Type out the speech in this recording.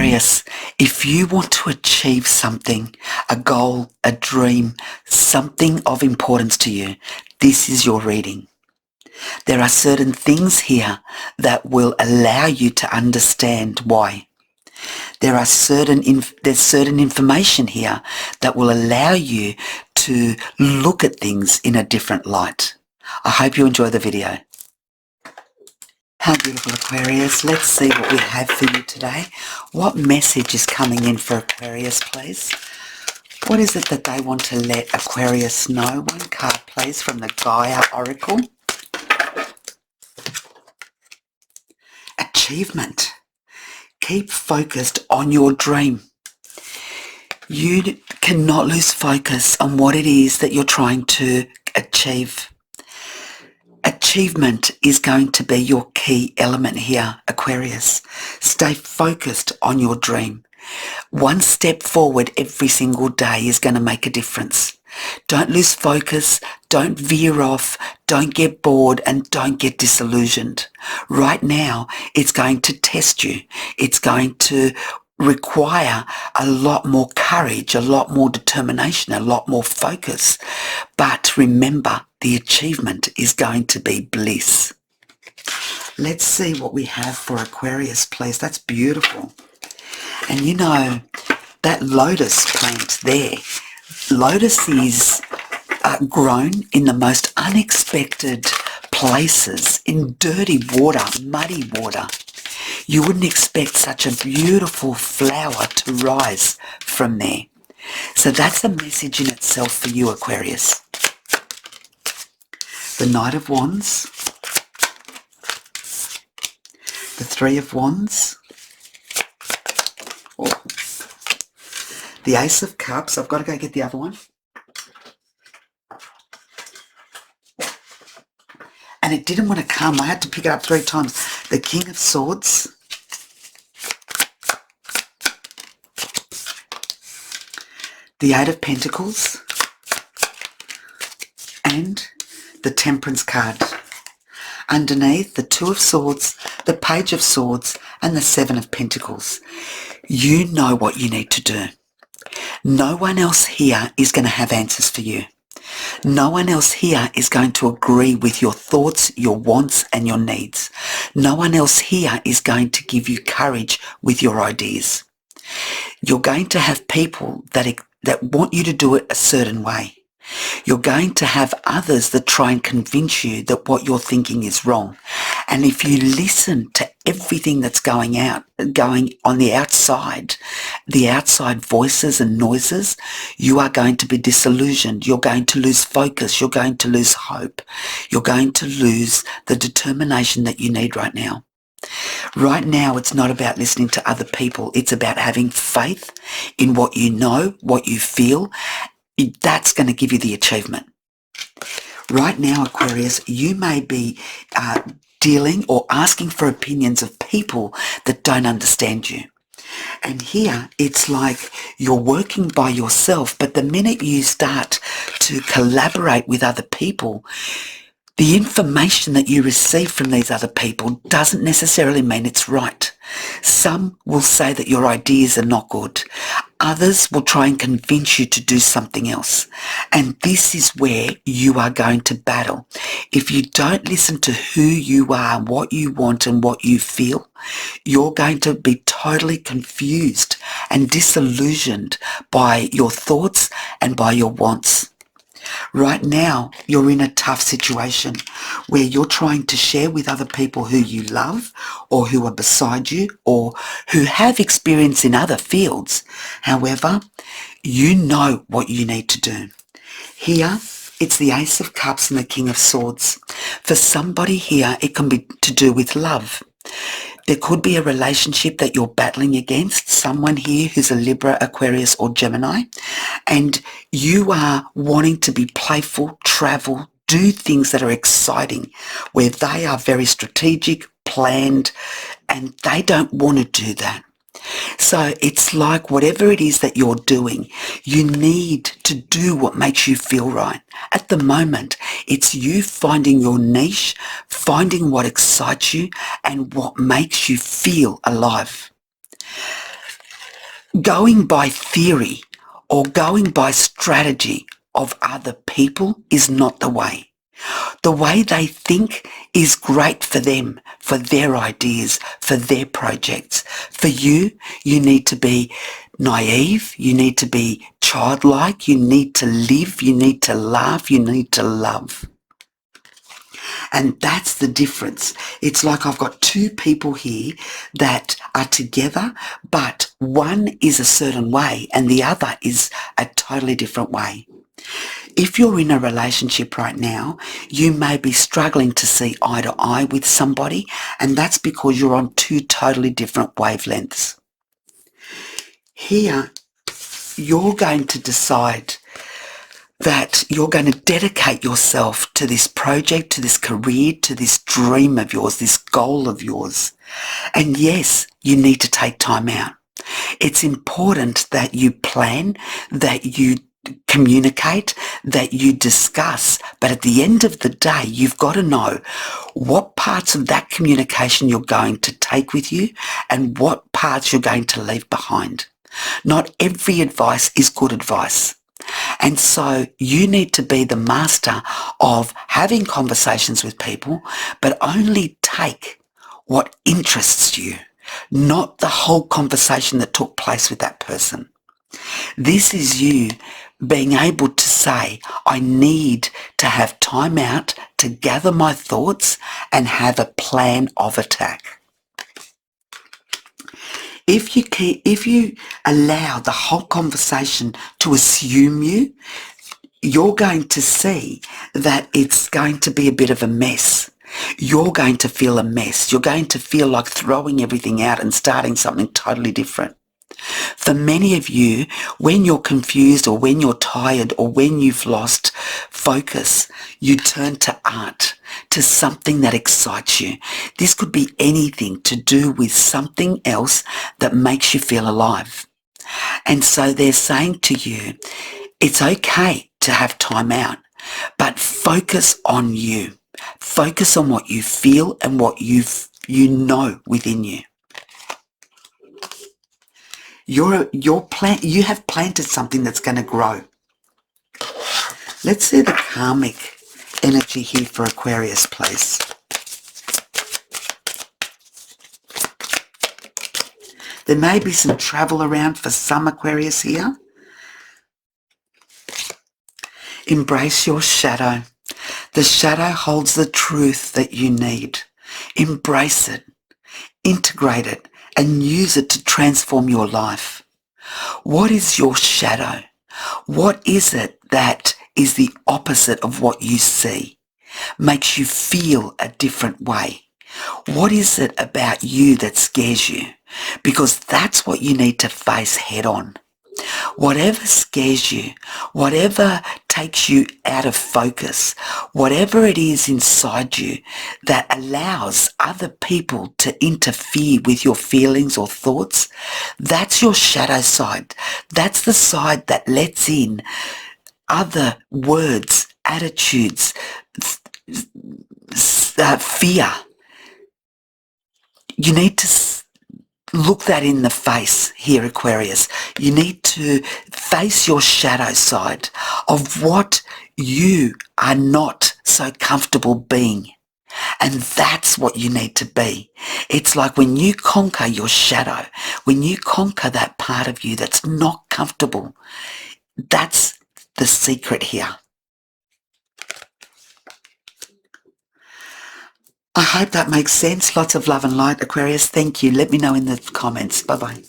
Aquarius, if you want to achieve something, a goal, a dream, something of importance to you, this is your reading. There are certain things here that will allow you to understand why. There's certain information here that will allow you to look at things in a different light. I hope you enjoy the video. How beautiful, Aquarius. Let's see what we have for you today. What message is coming in for Aquarius, please? What is it that they want to let Aquarius know? One card, please, from the Gaia Oracle. Achievement. Keep focused on your dream. You cannot lose focus on what it is that you're trying to achieve. Achievement is going to be your key element here, Aquarius. Stay focused on your dream. One step forward every single day is going to make a difference. Don't lose focus, don't veer off, don't get bored, and don't get disillusioned. Right now, it's going to test you. It's going to require a lot more courage, a lot more determination, a lot more focus. But remember, the achievement is going to be bliss. Let's see what we have for Aquarius, please. That's beautiful. And you know, that lotus plant there, lotus is grown in the most unexpected places, in dirty water, muddy water. You wouldn't expect such a beautiful flower to rise from there. So that's a message in itself for you, Aquarius. The Knight of Wands, the Three of Wands, the Ace of Cups. I've got to go get the other one. And it didn't want to come. I had to pick it up 3 times. The King of Swords, the Eight of Pentacles, and the Temperance card. Underneath, the Two of Swords, the Page of Swords, and the Seven of Pentacles. You know what you need to do. No one else here is going to have answers for you. No one else here is going to agree with your thoughts, your wants, and your needs. No one else here is going to give you courage with your ideas. You're going to have people that want you to do it a certain way. You're going to have others that try and convince you that what you're thinking is wrong. And if you listen to everything that's going on the outside voices and noises, you are going to be disillusioned. You're going to lose focus. You're going to lose hope. You're going to lose the determination that you need right now. Right now, it's not about listening to other people. It's about having faith in what you know, what you feel. That's going to give you the achievement. Right now, Aquarius, you may be dealing or asking for opinions of people that don't understand you. And here, it's like you're working by yourself, but the minute you start to collaborate with other people, the information that you receive from these other people doesn't necessarily mean it's right. Some will say that your ideas are not good. Others will try and convince you to do something else. And this is where you are going to battle. If you don't listen to who you are, what you want and what you feel, you're going to be totally confused and disillusioned by your thoughts and by your wants. Right now, you're in a tough situation where you're trying to share with other people who you love or who are beside you or who have experience in other fields. However, you know what you need to do. Here, it's the Ace of Cups and the King of Swords. For somebody here, it can be to do with love. There could be a relationship that you're battling against, someone here who's a Libra, Aquarius or Gemini, and you are wanting to be playful, travel, do things that are exciting, where they are very strategic, planned, and they don't want to do that. So it's like whatever it is that you're doing, you need to do what makes you feel right. At the moment, it's you finding your niche, finding what excites you and what makes you feel alive. Going by theory or going by strategy of other people is not the way. The way they think is great for them, for their ideas, for their projects. For you, you need to be naive, you need to be childlike, you need to live, you need to laugh, you need to love. And that's the difference. It's like I've got two people here that are together, but one is a certain way and the other is a totally different way. If you're in a relationship right now, you may be struggling to see eye to eye with somebody, and that's because you're on two totally different wavelengths. Here, you're going to decide that you're going to dedicate yourself to this project, to this career, to this dream of yours, this goal of yours. And yes, you need to take time out. It's important that you plan, that you communicate, that you discuss, but at the end of the day, you've got to know what parts of that communication you're going to take with you and what parts you're going to leave behind. Not every advice is good advice. And so you need to be the master of having conversations with people, but only take what interests you, not the whole conversation that took place with that person. This is you being able to say, I need to have time out to gather my thoughts and have a plan of attack. If you allow the whole conversation to assume you, you're going to see that it's going to be a bit of a mess. You're going to feel a mess. You're going to feel like throwing everything out and starting something totally different. For many of you, when you're confused or when you're tired or when you've lost focus, you turn to art, to something that excites you. This could be anything to do with something else that makes you feel alive. And so they're saying to you, it's okay to have time out, but focus on you. Focus on what you feel and what you know within you. You have planted something that's going to grow. Let's see the karmic energy here for Aquarius, please. There may be some travel around for some Aquarius here. Embrace your shadow. The shadow holds the truth that you need. Embrace it, integrate it, and use it to transform your life. What is your shadow? What is it that is the opposite of what you see? Makes you feel a different way? What is it about you that scares you? Because that's what you need to face head on. Whatever scares you, whatever takes you out of focus, whatever it is inside you that allows other people to interfere with your feelings or thoughts, that's your shadow side. That's the side that lets in other words, attitudes, fear. You need to look that in the face here, Aquarius. You need to face your shadow side of what you are not so comfortable being. And that's what you need to be. It's like when you conquer your shadow, when you conquer that part of you that's not comfortable, that's the secret here. I hope that makes sense. Lots of love and light, Aquarius. Thank you. Let me know in the comments. Bye-bye.